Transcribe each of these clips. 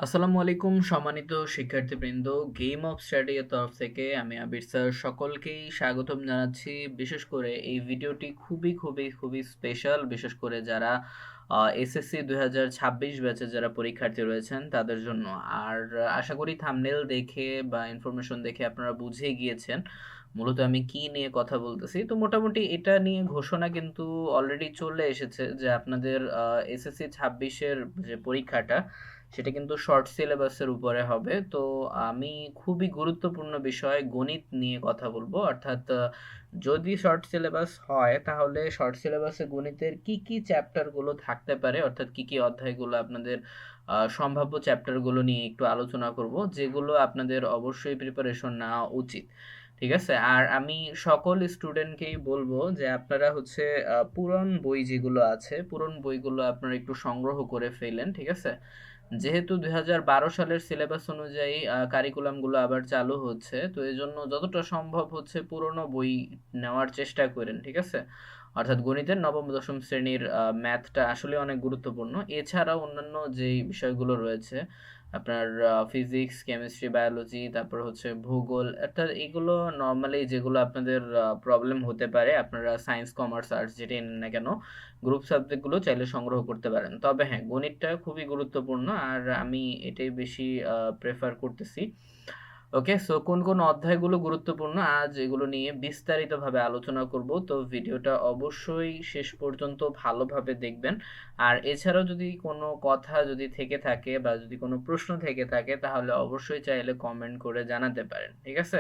আসসালামু আলাইকুম সম্মানিত শিক্ষার্থীবৃন্দ, গেম অফ স্টাডি এর তরফ থেকে আমি আবির স্যার সকলকেই স্বাগতম জানাচ্ছি। বিশেষ করে এই ভিডিওটি খুবই স্পেশাল, বিশেষ করে যারা এসএসসি 2026 ব্যাচের যারা পরীক্ষার্থী রয়েছেন তাদের জন্য। আর আশা করি থাম্বনেল দেখে বা ইনফরমেশন দেখে আপনারা বুঝে গিয়েছেন মূলত আমি কি নিয়ে কথা বলতেছি। তো মোটামুটি এটা নিয়ে ঘোষণা কিন্তু অলরেডি চলে এসেছে যে আপনাদের এসএসসি 26-এর যে পরীক্ষাটা সেটা কিন্তু শর্ট সিলেবাসের উপরে হবে। তো আমি খুবই গুরুত্বপূর্ণ বিষয় গণিত নিয়ে কথা বলবো। অর্থাৎ যদি শর্ট সিলেবাস হয় তাহলে শর্ট সিলেবাসে গণিতের কি চ্যাপ্টারগুলো থাকতে পারে, অর্থাৎ কি অধ্যায়গুলো আপনাদের সম্ভাব্য চ্যাপ্টারগুলো নিয়ে একটু আলোচনা করব, যেগুলো আপনাদের অবশ্যই প্রিপারেশন নেওয়া উচিত। ঠিক আছে? আর আমি সকল স্টুডেন্টকেই বলবো যে আপনারা হচ্ছে পুরনো বই যেগুলো আছে, পুরনো বইগুলো আপনারা একটু সংগ্রহ করে ফেলেন। ঠিক আছে? যেহেতু 2012 সালের সিলেবাস অনুযায়ী কারিকুলামগুলো আবার চালু হচ্ছে, তো এই জন্য যতটা সম্ভব হচ্ছে পুরনো বই নেওয়ার চেষ্টা করেন। ঠিক আছে? অর্থাৎ গণিতের নবম দশম শ্রেণীর ম্যাথটা আসলে অনেক গুরুত্বপূর্ণ। এছাড়াও অন্যান্য যেই বিষয়গুলো রয়েছে আপনার ফিজিক্স, কেমিস্ট্রি, বায়োলজি, তারপর হচ্ছে ভূগোল, অর্থাৎ এগুলো নর্মালি যেগুলো আপনাদের প্রবলেম হতে পারে, আপনারা সায়েন্স, কমার্স, আর্টস যেটাই নেন না কেন গ্রুপ সাবজেক্টগুলো চাইলে সংগ্রহ করতে পারেন। তবে হ্যাঁ, গণিতটা খুবই গুরুত্বপূর্ণ আর আমি এটাই বেশি প্রেফার করতেছি। ওকে, সো কোন অধ্যায়গুলো গুরুত্বপূর্ণ আজ এগুলো নিয়ে বিস্তারিতভাবে আলোচনা করব। তো ভিডিওটা অবশ্যই শেষ পর্যন্ত ভালোভাবে দেখবেন। আর এছাড়াও যদি কোনো কথা যদি থেকে থাকে বা যদি কোনো প্রশ্ন থেকে থাকে তাহলে অবশ্যই চাইলে কমেন্ট করে জানাতে পারেন। ঠিক আছে?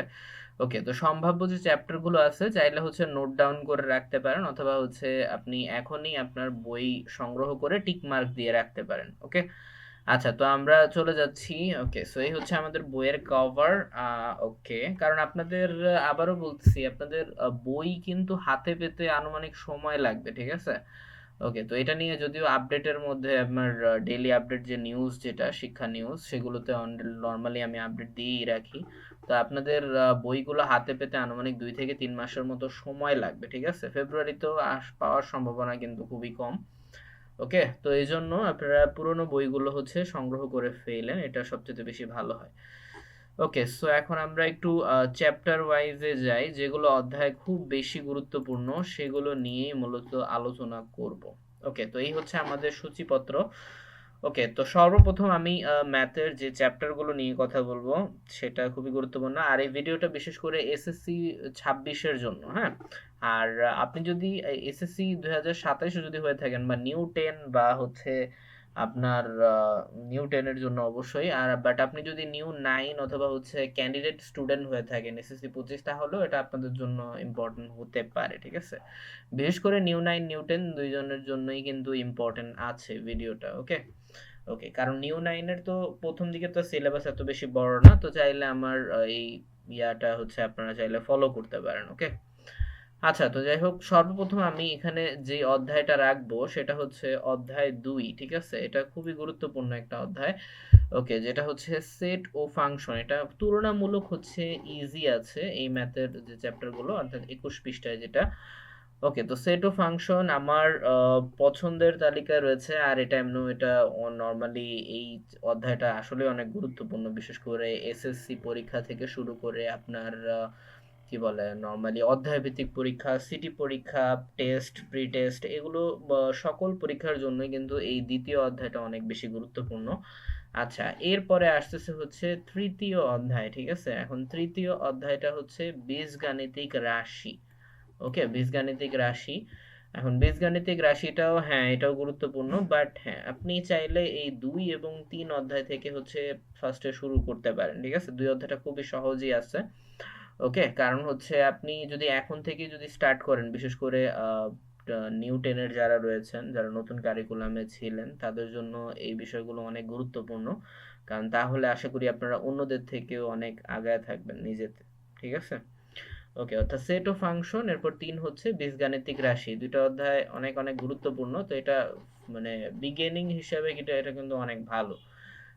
ওকে, তো সম্ভাব্য যে চ্যাপ্টারগুলো আছে চাইলে হচ্ছে নোট ডাউন করে রাখতে পারেন, অথবা হচ্ছে আপনি এখনই আপনার বই সংগ্রহ করে টিক মার্ক দিয়ে রাখতে পারেন। ওকে, আচ্ছা, তো আমরা চলে যাচ্ছি। ওকে, সো এই হচ্ছে আমাদের বইয়ের কভার। ওকে, কারণ আপনাদের আবারও বলতেছি আপনাদের বই কিন্তু হাতে পেতে আনুমানিক সময় লাগবে। ঠিক আছে? ওকে, তো এটা নিয়ে যদিও আপডেটের মধ্যে আপনার ডেইলি আপডেট যে নিউজ, যেটা শিক্ষা নিউজ, সেগুলোতে নর্মালি আমি আপডেট দিয়েই রাখি। তো আপনাদের বইগুলো হাতে পেতে আনুমানিক 2 থেকে 3 মাসের মতো সময় লাগবে। ঠিক আছে? ফেব্রুয়ারিতেও পাওয়ার সম্ভাবনা কিন্তু খুবই কম। ওকে, তো এই জন্য আপনারা পুরোনো বইগুলো হচ্ছে সংগ্রহ করে ফেলেন, এটা সবচেয়ে বেশি ভালো হয়। ওকে, সো এখন আমরা একটু চ্যাপ্টার ওয়াইজে যাই, যেগুলো অধ্যায় খুব বেশি গুরুত্বপূর্ণ সেগুলো নিয়েই মূলত আলোচনা করব। ওকে, তো এই হচ্ছে আমাদের সূচিপত্র। ওকে, তো সর্বপ্রথম আমি ম্যাথের যে চ্যাপ্টারগুলো নিয়ে কথা বলবো সেটা খুবই গুরুত্বপূর্ণ, আর এই ভিডিওটা বিশেষ করে এসএসসি 26-এর জন্য। হ্যাঁ, আর আপনি যদি এসএসসি 2027 যদি হয়ে থাকেন বা নিউ 10 বা হচ্ছে আপনার নিউ 10 এর জন্য অবশ্যই, আর বাট আপনি যদি নিউ 9 অথবা হচ্ছে ক্যান্ডিডেট স্টুডেন্ট হয়ে থাকেন এসএসসি 25, তাহলেও এটা আপনাদের জন্য ইম্পর্টেন্ট হতে পারে। ঠিক আছে? বিশেষ করে নিউ 9 নিউ 10 দুইজনের জন্যই কিন্তু ইম্পর্টেন্ট আছে ভিডিওটা। ওকে, ওকে, কারণ নিউ 9 এর তো প্রথম দিকে তো সিলেবাস এত বেশি বড় না, তো চাইলে আমার এই ইয়াটা হচ্ছে আপনারা চাইলে ফলো করতে পারেন। ওকে, আচ্ছা, তো যাই হোক, সর্বপ্রথম আমি এখানে যে অধ্যায়টা রাখবো সেটা হচ্ছে অধ্যায় 2। ঠিক আছে? এটা খুবই গুরুত্বপূর্ণ একটা অধ্যায়। ওকে, যেটা হচ্ছে সেট ও ফাংশন। এটা তুলনামূলক হচ্ছে ইজি আছে এই ম্যাথের যে চ্যাপ্টার গুলো, অর্থাৎ 21 পৃষ্ঠায় যেটা। ওকে, তো সেট ও ফাংশন আমার পছন্দের তালিকায় রয়েছে, আর এটা এমনি এটা নর্মালি এই অধ্যায়টা আসলে অনেক গুরুত্বপূর্ণ, বিশেষ করে এসএসসি পরীক্ষা থেকে শুরু করে আপনার কি বলে নরমালি অধ্যায় ভিত্তিক পরীক্ষা, সিটি পরীক্ষা, টেস্ট, প্রি টেস্ট, এগুলো সকল পরীক্ষার জন্যই কিন্তু এই দ্বিতীয় অধ্যায়টা অনেক বেশি গুরুত্বপূর্ণ। আচ্ছা, এরপরে আসতেছে হচ্ছে তৃতীয় অধ্যায়। ঠিক আছে? এখন তৃতীয় অধ্যায়টা হচ্ছে বীজগাণিতিক রাশি। ওকে, বীজগাণিতিক রাশি। এখন বীজগাণিতিক রাশিটাও, হ্যাঁ, এটাও গুরুত্বপূর্ণ, বাট হ্যাঁ, আপনি চাইলে এই 2 এবং 3 অধ্যায় থেকে হচ্ছে ফার্স্টে শুরু করতে পারেন। ঠিক আছে? 2 অধ্যায়টা খুবই সহজই আছে। ওকে, কারণ হচ্ছে আপনি যদি এখন থেকে যদি স্টার্ট করেন, বিশেষ করে নিউ 10 এর যারা রয়েছেন, যারা নতুন কারিকুলামে ছিলেন, তাদের জন্য এই বিষয়গুলো অনেক গুরুত্বপূর্ণ। কারণ তাহলে আশা করি আপনারা অন্যদের থেকেও অনেক আগায় থাকবেন নিজেতে। ঠিক আছে? ওকে, অর্থাৎ সেট ও ফাংশন, এরপর 3 হচ্ছে বীজগাণিতিক রাশি। দুইটা অধ্যায় অনেক গুরুত্বপূর্ণ। তো এটা মানে বিগিনিং হিসাবে এটা কিন্তু অনেক ভালো।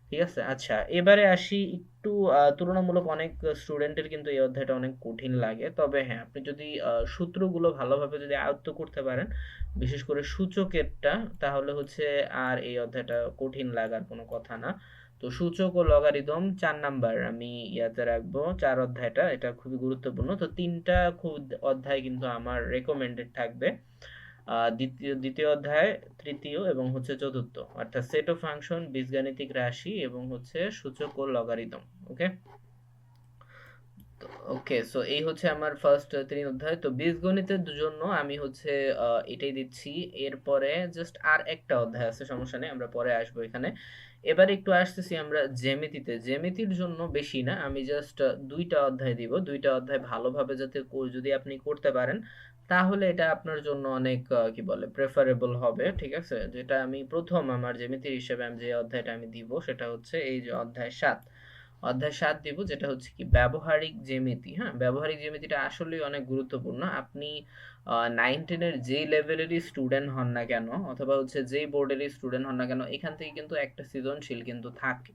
ঠিক আছে? আচ্ছা, এবারে আসি একটু তুলনামূলক অনেক স্টুডেন্টের কিন্তু এই অধ্যায়টা অনেক কঠিন লাগে। তবে হ্যাঁ, আপনি যদি সূত্রগুলো ভালোভাবে যদি আয়ত্ত করতে পারেন, বিশেষ করে সূচকেরটা, তাহলে হচ্ছে আর এই অধ্যায়টা কঠিন লাগার কোনো কথা না। তো সূচক ও লগারিদম 4 নাম্বার আমি ইয়াতে রাখবো, 4 অধ্যায়টা, এটা খুবই গুরুত্বপূর্ণ। তো 3টা খুব অধ্যায় কিন্তু আমার রেকমেন্ডেড থাকবে। দ্বিতীয় অধ্যায়, তৃতীয় এবং হচ্ছে চতুর্থ, অর্থাৎ সেট অফ ফাংশন, বীজগাণিতিক রাশি এবং হচ্ছে সূচক ও লগারিদম। ওকে, ওকে, সো এই হচ্ছে আমার ফার্স্ট 3 অধ্যায়। তো বীজগণিতের জন্য আমি হচ্ছে এটাই দিচ্ছি। এরপরে জাস্ট আর একটা অধ্যায় আছে, সমস্যা নেই, আমরা পরে আসবো এখানে। এবার একটু আসতেছি আমরা জ্যামিতিতে। জ্যামিতির জন্য বেশি না, আমি জাস্ট 2টা অধ্যায় দিব। 2টা অধ্যায় ভালোভাবে যাতে যদি আপনি করতে পারেন, তাহলে এটা আপনার জন্য অনেক কি বলে প্রেফারেবল হবে, ঠিক আছে? যেটা আমি প্রথম আমার জ্যামিতির হিসেবে আমি যে অধ্যায়টা আমি দিব সেটা হচ্ছে এই যে অধ্যায় 7। অধ্যায় 7 দিব, যেটা হচ্ছে কি ব্যবহারিক জ্যামিতি। হ্যাঁ, ব্যবহারিক জ্যামিতিটা আসলেই অনেক গুরুত্বপূর্ণ। আপনি 9-10 এর যেই লেভেলেরই স্টুডেন্ট হন না কেন, অথবা হচ্ছে যেই বোর্ডেরই স্টুডেন্ট হন না কেন, এখান থেকে কিন্তু একটা সৃজনশীল কিন্তু থাকে,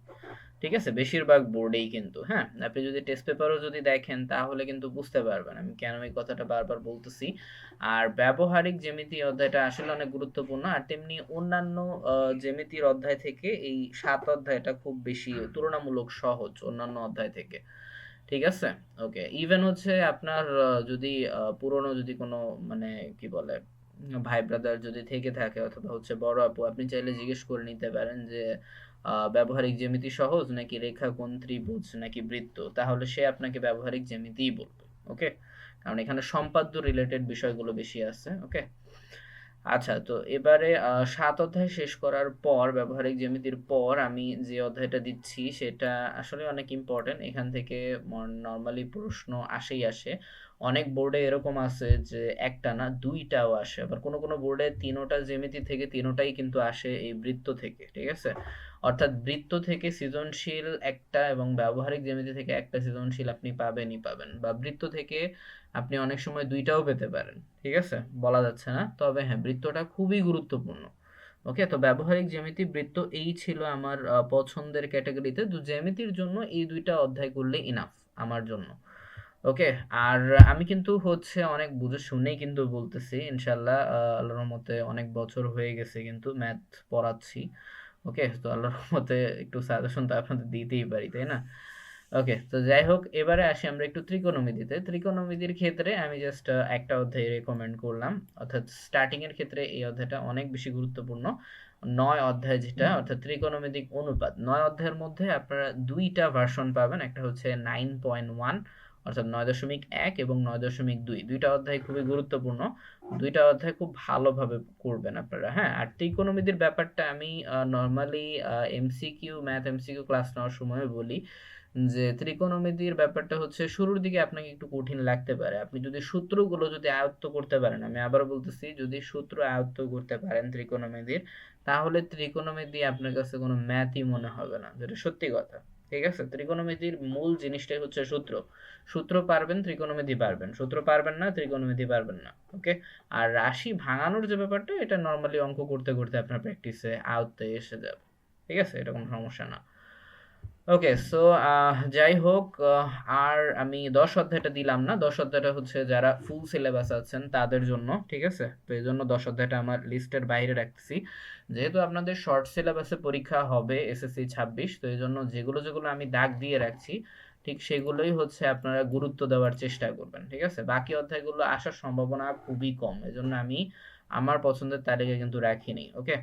ঠিক আছে? বেশিরভাগ বোর্ডেই কিন্তু। হ্যাঁ, আপনি যদি টেস্ট পেপারও যদি দেখেন তাহলে কিন্তু বুঝতে পারবেন আমি কেন এই কথাটা বারবার বলতেছি। আর ব্যবহারিক জ্যামিতি অধ্যায়টা আসলে অনেক গুরুত্বপূর্ণ। আর তেমনি অন্যান্য জ্যামিতির অধ্যায় থেকে এই 7 অধ্যায়টা খুব বেশি তুলনামূলক সহজ অন্যান্য অধ্যায় থেকে, ঠিক আছে? ওকে, ইভেন হচ্ছে আপনার যদি পুরনো যদি কোনো মানে কি বলে ভাই ব্রাদার যদি থেকে থাকে, অথবা হচ্ছে বড় আপু, আপনি চাইলে জিজ্ঞেস করে নিতে পারেন যে ব্যবহারিক জ্যামিতি সহজ নাকি রেখাকোণ, ত্রিভুজ নাকি বৃত্ত, তাহলে সে আপনাকে ব্যবহারিক জ্যামিতিই বলবে। ওকে, কারণ এখানে সম্পাদ্য রিলেটেড বিষয়গুলো বেশি আছে। ওকে, আচ্ছা, তো এবারে 7 অধ্যায় শেষ করার পর, ব্যবহারিক জ্যামিতির পর আমি যে অধ্যায়টা দিচ্ছি সেটা আসলে অনেক ইম্পর্টেন্ট। এখান থেকে নর্মালি প্রশ্ন আসে। অনেক বোর্ডে এরকম আছে যে একটা না 2টাও আসে, আবার কোনো কোনো বোর্ডে 3টা জ্যামিতি থেকে 3টাই কিন্তু আসে এই বৃত্ত থেকে, ঠিক আছে? অর্থাৎ বৃত্ত থেকে সৃজনশীল একটা এবং ব্যবহারিক জ্যামিতি থেকে একটা সৃজনশীল আপনি পাবেন, বা বৃত্ত থেকে আপনি অনেক সময় 2টাও পেতে পারেন, ঠিক আছে? বলা যাচ্ছে না, তবে হ্যাঁ, বৃত্তটা খুবই গুরুত্বপূর্ণ। ওকে, তো ব্যবহারিক জ্যামিতি, বৃত্ত, এই ছিল আমার পছন্দের ক্যাটাগরিতে। তো জ্যামিতির জন্য এই 2টা অধ্যায় করলে ইনাফ আমার জন্য। ওকে, আর আমি কিন্তু হচ্ছে অনেক বুঝে শুনেই কিন্তু বলতেছি, ইনশাল্লাহ আল্লাহর রহমতে অনেক বছর হয়ে গেছে কিন্তু ম্যাথ পড়াচ্ছি। ওকে, তো আল্লাহর রহমতে একটু সাজেশন তো আপনাদের দিতেই পারি, তাই না? ওকে, তো যাই হোক, এবারে আসি আমরা একটু ত্রিকোণমিতিতে। ত্রিকোণমিতির ক্ষেত্রে আমি জাস্ট একটা অধ্যায় রেকমেন্ড করলাম, অর্থাৎ স্টার্টিং এর ক্ষেত্রে এই অধ্যায়টা অনেক বেশি গুরুত্বপূর্ণ। 9 অধ্যায় যেটা, অর্থাৎ ত্রিকোণমিতিক অনুপাত, 9 অধ্যায়ের মধ্যে আপনারা 2টা ভার্সন পাবেন। একটা হচ্ছে 9.1, অর্থাৎ 9.1 এবং 9.2, 2টা অধ্যায় খুবই গুরুত্বপূর্ণ। 2টা অধ্যায় খুব ভালোভাবে করবেন আপনারা। হ্যাঁ, আর ত্রিকোণমিতির ব্যাপারটা আমি normally MCQ, math MCQ class নেওয়ার সময় বলি যে ত্রিকোণমিতির ব্যাপারটা হচ্ছে শুরুর দিকে আপনাকে একটু কঠিন লাগতে পারে। আপনি যদি সূত্রগুলো যদি আয়ত্ত করতে পারেন, আমি আবার বলতেছি, যদি সূত্র আয়ত্ত করতে পারেন ত্রিকোণমিতির, তাহলে ত্রিকোণমিতি আপনার কাছে কোনো ম্যাথই মনে হবে না, যেটা সত্যি কথা। ঠিক আছে, ত্রিকোণমিতির মূল জিনিসটাই হচ্ছে সূত্র। সূত্র পারবেন ত্রিকোণমিতি পারবেন, সূত্র পারবেন না ত্রিকোণমিতি পারবেন না। ওকে, আর রাশি ভাঙানোর যে ব্যাপারটা, এটা নর্মালি অঙ্ক করতে করতে আপনার প্র্যাকটিসে আয়ত্তে এসে যাবে। ঠিক আছে, এটা কোনো সমস্যা না। ওকে, সো যাই হোক, আর আমি 10 অধ্যায়টা দিলাম না। 10 অধ্যায়টা হচ্ছে যারা ফুল সিলেবাস আছেন তাদের জন্য, ঠিক আছে? তো এই জন্য 10 অধ্যায়টা আমার লিস্টের বাইরে রাখতেছি। যেহেতু আপনাদের শর্ট সিলেবাসে পরীক্ষা হবে এসএসসি 26, তো এই জন্য যেগুলো যেগুলো আমি দাগ দিয়ে রাখছি, ঠিক সেগুলোই হচ্ছে আপনারা গুরুত্ব দেওয়ার চেষ্টা করবেন, ঠিক আছে? বাকি অধ্যায়গুলো আসার সম্ভাবনা খুবই কম, এজন্য আমি আমার পছন্দের তালিকায় কিন্তু রাখিনি। ওকে,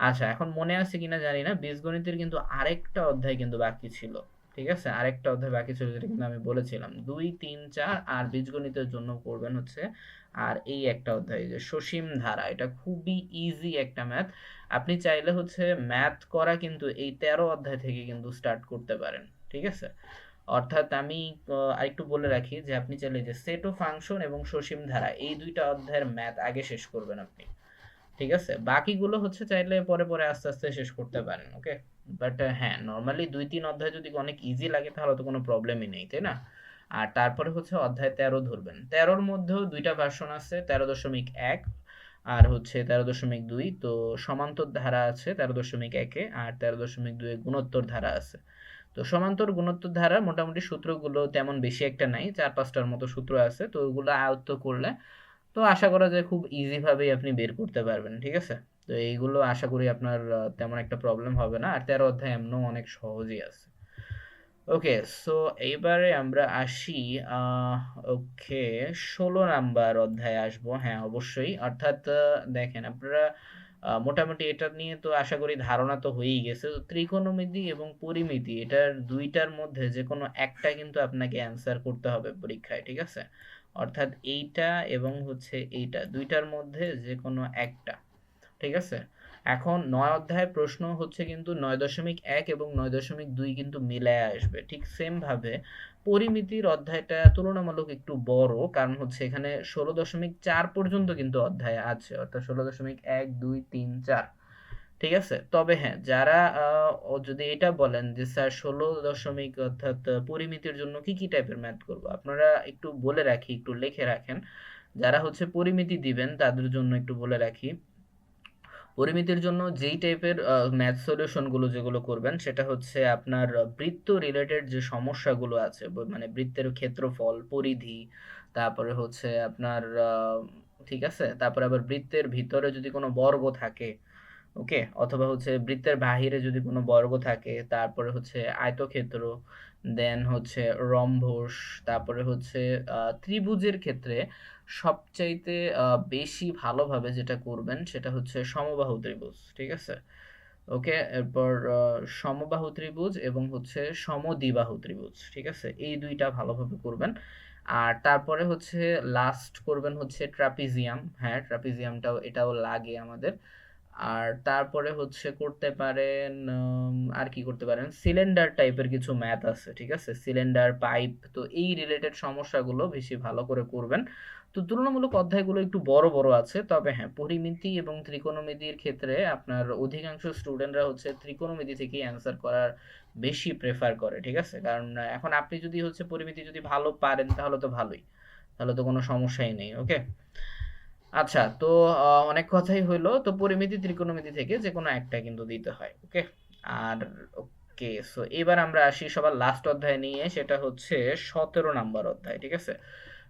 আচ্ছা, এখন মনে আছে কিনা জানি না, বীজগণিতের কিন্তু আরেকটা অধ্যায় কিন্তু বাকি ছিল, ঠিক আছে? আরেকটা অধ্যায় বাকি ছিল, যেটা কিন্তু আমি বলেছিলাম 2, 3, 4, আর বীজগণিতের জন্য করবেন হচ্ছে আর এই একটা অধ্যায়, যে সসীম ধারা। এটা খুবই ইজি একটা ম্যাথ। আপনি চাইলে হচ্ছে ম্যাথ করা কিন্তু এই 13 অধ্যায় থেকে কিন্তু স্টার্ট করতে পারেন, ঠিক আছে? অর্থাৎ আমি আরেকটু বলে রাখি যে আপনি চাইলে যে সেট ও ফাংশন এবং সসীম ধারা, এই 2টা অধ্যায়ের ম্যাথ আগে শেষ করবেন আপনি, ঠিক আছে? বাকিগুলো হচ্ছে চাইলে পরে পরে আস্তে আস্তে শেষ করতে পারেন। ওকে, বাট হ্যাঁ, নর্মালি 2-3 অধ্যায় যদি অনেক ইজি লাগে তাহলে তো কোনো প্রবলেমই নেই, তাই না? আর তারপরে হচ্ছে অধ্যায় 13 ধরবেন। 13-র মধ্যেও 2টা ভার্সন আছে, 13.1 আর হচ্ছে 13.2। তো সমান্তর ধারা আছে 13.1-এ, আর 13.2-এ গুণোত্তর ধারা আছে। তো সমান্তর গুণোত্তর ধারা মোটামুটি সূত্রগুলো তেমন বেশি একটা নাই, 4-5টার মতো সূত্র আছে। তো ওগুলো আয়ত্ত করলে তো আশা করা যায় খুব ইজি ভাবেই আপনি বের করতে পারবেন, ঠিক আছে? তো এইগুলো আশা করি আপনার তেমন একটা প্রবলেম হবে না। আর 13 অধ্যায় এমনও অনেক সহজই আছে। ওকে, সো এইবারে আমরা আসি আহ ওকে 16 নাম্বার অধ্যায়ে আসবো। হ্যাঁ, অবশ্যই। অর্থাৎ দেখেন আপনারা মোটামুটি এটা নিয়ে তো আশা করি ধারণা তো হয়েই গেছে। তো ত্রিকোণমিতি এবং পরিমিতি এটার দুইটার মধ্যে যে কোনো একটা কিন্তু আপনাকে অ্যান্সার করতে হবে পরীক্ষায়, ঠিক আছে? অর্থাৎ এইটা এবং হচ্ছে এইটা দুইটার মধ্যে যে কোনো একটা, ঠিক আছে? এখন 9 অধ্যায় প্রশ্ন হচ্ছে কিন্তু 9.1 এবং 9.2 কিন্তু মিলায় আসবে। ঠিক সেম ভাবে পরিমিতির অধ্যায়টা তুলনামূলক একটু বড়, কারণ হচ্ছে এখানে 16.4 পর্যন্ত কিন্তু অধ্যায় আছে, অর্থাৎ 16.1 2 3 4, ঠিক আছে? তবে হ্যাঁ, যারা যদি এটা বলেন যে স্যার 16 অর্থাৎ পরিমিতির জন্য কি কি টাইপের ম্যাথ করব, আপনারা একটু বলে রাখি, একটু লিখে রাখেন। যারা হচ্ছে পরিমিতি দিবেন তাদের জন্য একটু বলে রাখি, পরিমিতির জন্য যেই টাইপের ম্যাথ সলিউশন গুলো যেগুলো করবেন সেটা হচ্ছে আপনার বৃত্ত রিলেটেড যে সমস্যাগুলো আছে, মানে বৃত্তের ক্ষেত্রফল, পরিধি, তারপরে হচ্ছে আপনার ঠিক আছে, তারপরে আবার বৃত্তের ভিতরে যদি কোনো বর্গ থাকে, ওকে, অথবা হচ্ছে বৃত্তের বাহিরে যদি কোনো বর্গ থাকে, তারপরে হচ্ছে আয়তক্ষেত্র, দেন হচ্ছে রম্বস, তারপরে হচ্ছে ত্রিভুজের ক্ষেত্রে সবচাইতে বেশি ভালোভাবে যেটা করবেন সেটা হচ্ছে সমবাহু ত্রিভুজ, ঠিক আছে? ওকে, এরপর সমবাহু ত্রিভুজ এবং হচ্ছে সমদ্বিবাহু ত্রিভুজ, ঠিক আছে? এই দুইটা ভালোভাবে করবেন। আর তারপরে হচ্ছে লাস্ট করবেন হচ্ছে ট্রাপিজিয়াম। হ্যাঁ, ট্রাপিজিয়ামটাও এটাও লাগে আমাদের। আর তারপরে হচ্ছে করতে পারেন আর কি করতে পারেন, সিলিন্ডার টাইপের কিছু ম্যাথ আছে, ঠিক আছে? সিলিন্ডার, পাইপ, তো এই রিলেটেড সমস্যাগুলো বেশি ভালো করে করবেন। তো তুলনামূলক অধ্যায়গুলো একটু বড় বড় আছে, তবে হ্যাঁ, পরিমিতি এবং ত্রিকোণমিতির ক্ষেত্রে আপনার অধিকাংশ স্টুডেন্টরা হচ্ছে ত্রিকোণমিতি থেকেই অ্যান্সার করার বেশি প্রেফার করে, ঠিক আছে? কারণ এখন আপনি যদি হচ্ছে পরিমিতি যদি ভালো পারেন তাহলে তো ভালোই, তাহলে তো কোনো সমস্যাই নেই। ওকে, আচ্ছা, তো অনেক কথাই হইলো। তো পরিমিতি ত্রিকোণমিতি থেকে যে কোনো একটা কিন্তু দিতে হয়। ওকে, আর ওকে, সো এবার আমরা আসি সবার লাস্ট অধ্যায় নিয়ে, সেটা হচ্ছে 17 নাম্বার অধ্যায়, ঠিক আছে?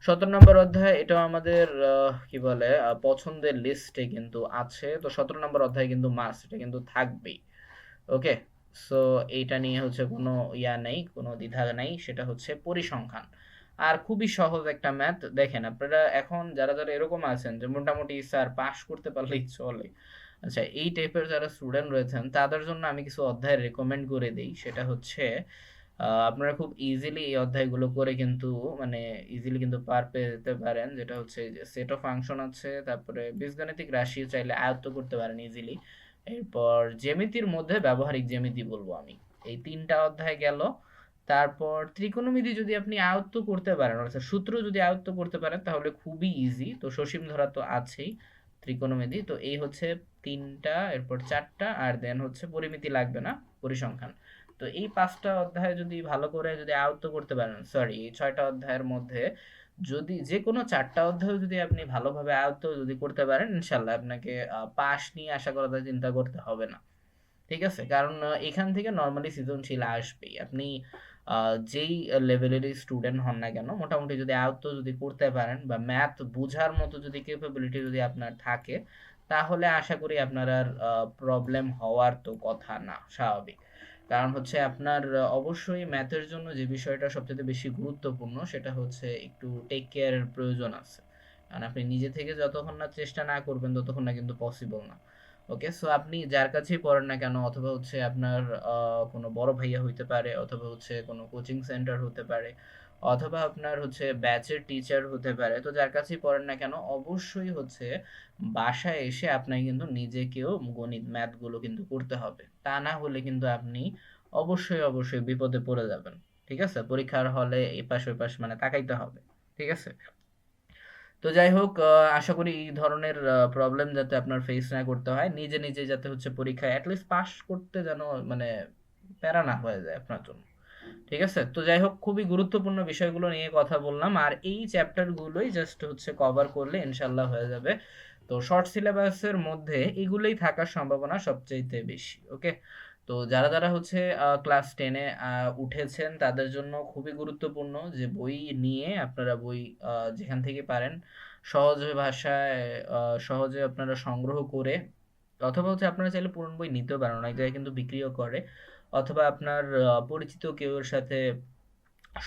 17 নম্বর অধ্যায় এটাও আমাদের কি বলে পছন্দের লিস্টে কিন্তু আছে। তো 17 নম্বর অধ্যায় কিন্তু মাস্ট, এটা কিন্তু থাকবেই। ওকে, সো এইটা নিয়ে হচ্ছে কোনো ইয়া নেই, কোনো দ্বিধা নাই, সেটা হচ্ছে পরিসংখ্যান। আর খুবই সহজ একটা ম্যাথ। দেখেন আপনারা এখন যারা যারা এরকম আছেন যে মোটামুটি স্যার পাস করতে পারলেই চলে, আচ্ছা, এই টাইপের যারা স্টুডেন্ট রয়েছেন তাদের জন্য আমি কিছু অধ্যায় রেকমেন্ড করে দিই। সেটা হচ্ছে আপনারা খুব ইজিলি এই অধ্যায়গুলো করে কিন্তু মানে ইজিলি কিন্তু পার পেয়ে যেতে পারেন। যেটা হচ্ছে যে সেট অফ ফাংশন আছে, তারপরে বীজগাণিতিক রাশি চাইলে আয়ত্ত করতে পারেন ইজিলি। এরপর জ্যামিতির মধ্যে ব্যবহারিক জ্যামিতি বলবো আমি, এই 3টা অধ্যায় গেল। তারপর ত্রিকোণমিতি যদি আপনি আয়ত্ত করতে পারেন, অর্থাৎ সূত্র যদি আয়ত্ত করতে পারেন তাহলে খুবই ইজি। তো সসীম ধারা তো আছেই, ত্রিকোণমিতি তো এই হচ্ছে 3টা, এরপর 4টা, আর দেন হচ্ছে পরিমিতি লাগবে না, পরিসংখ্যান। তো এই 5টা অধ্যায় যদি ভালো করে যদি আয়ত্ত করতে পারেন, সরি এই 6টা অধ্যায়ের মধ্যে যদি যে কোনো 4টা অধ্যায় যদি আপনি ভালোভাবে আয়ত্ত যদি করতে পারেন, ইনশাল্লাহ আপনাকে পাস নিয়ে আশা করা চিন্তা করতে হবে না, ঠিক আছে? কারণ এখান থেকে নর্মালি সৃজনশীল আসবেই। আপনি যেই লেভেলেরই স্টুডেন্ট হন না কেন, মোটামুটি যদি আয়ত্ত যদি করতে পারেন বা ম্যাথ বোঝার মতো যদি ক্যাপাবিলিটি যদি আপনার থাকে, তাহলে আশা করি আপনার আর প্রবলেম হওয়ার তো কথা না, স্বাভাবিক। কারণ হচ্ছে আপনার অবশ্যই ম্যাথের জন্য যে বিষয়টা সবচেয়ে বেশি গুরুত্বপূর্ণ সেটা হচ্ছে একটু টেক কেয়ারের প্রয়োজন আছে। কারণ আপনি নিজে থেকে যতক্ষণ না চেষ্টা না করবেন ততক্ষণ না কিন্তু পসিবল না। ওকে, সো আপনি যার কাছেই পড়েন না কেন, অথবা হচ্ছে আপনার কোনো বড় ভাইয়া হইতে পারে, অথবা হচ্ছে কোনো কোচিং সেন্টার হতে পারে, অথবা আপনার হচ্ছে ব্যাচের টিচার হতে পারে, তো যার কাছেই পড়েন না কেন অবশ্যই হচ্ছে বাসায় এসে আপনাকে কিন্তু নিজেকেও গণিত ম্যাথগুলো কিন্তু করতে হবে। তা না হলে কিন্তু আপনি অবশ্যই অবশ্যই বিপদে পড়ে যাবেন, ঠিক আছে? পরীক্ষার হলে এপাশ ওপাশ মানে তাকাইতে হবে, ঠিক আছে? তো যাই হোক, আশা করি এই ধরনের প্রবলেম যাতে আপনার ফেস না করতে হয়, নিজে নিজে যাতে হচ্ছে পরীক্ষায় অ্যাটলিস্ট পাস করতে যেন মানে প্যারা না হয়ে যায় আপনার জন্য, ঠিক আছে? তো যাই হোক, খুবই গুরুত্বপূর্ণ বিষয়গুলো নিয়ে কথা বললাম, আর এই চ্যাপ্টার গুলোই জাস্ট হচ্ছে কভার করলে ইনশাল্লাহ হয়ে যাবে। তো শর্ট সিলেবাসের মধ্যে এগুলোই থাকার সম্ভাবনা সবচাইতে বেশি। ওকে, তো যারা যারা হচ্ছে ক্লাস 10-এ উঠেছেন তাদের জন্য খুবই গুরুত্বপূর্ণ যে বই নিয়ে আপনারা বই যেখান থেকে পারেন সহজ ভাষায় সহজে আপনারা সংগ্রহ করে অথবা হচ্ছে আপনারা চাইলে পুরনো বই নিতেও পারেন, অনেক জায়গায় কিন্তু বিক্রিও করে, অথবা আপনার পরিচিত কেউর সাথে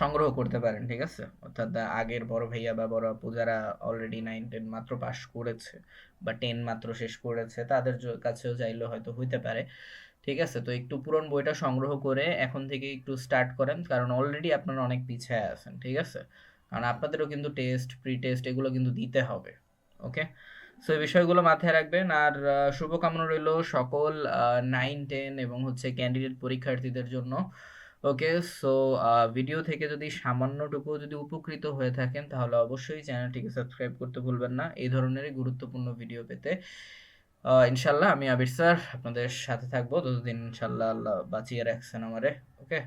সংগ্রহ করতে পারেন, ঠিক আছে? অর্থাৎ আগের বড় ভাইয়া বা বড় আপু যারা অলরেডি 9-10 মাত্র পাস করেছে বা 10 মাত্র শেষ করেছে, তাদের কাছেও চাইলে হয়তো হইতে পারে, ঠিক আছে? তো একটু পুরন বইটা সংগ্রহ করে এখন থেকে একটু স্টার্ট করেন, কারণ অলরেডি আপনারা অনেক পিছিয়ে আছেন, ঠিক আছে? কারণ আপনাদেরও কিন্তু টেস্ট, প্রি টেস্ট এগুলো কিন্তু দিতে হবে। ওকে, সো এই বিষয়গুলো মাথায় রাখবেন। আর শুভকামনা রইল সকল 9-10 এবং হচ্ছে ক্যান্ডিডেট পরীক্ষার্থীদের জন্য। ওকে, সো ভিডিও থেকে যদি সামান্যটুকু যদি উপকৃত হয়ে থাকেন তাহলে অবশ্যই চ্যানেলটিকে সাবস্ক্রাইব করতে ভুলবেন না এই ধরনেরই গুরুত্বপূর্ণ ভিডিও পেতে। ইনশাল্লাহ আমি আবির স্যার আপনাদের সাথে থাকবো ততদিন, ইনশাল্লাহ আল্লাহ বাঁচিয়ে রাখছেন আমারে। ওকে।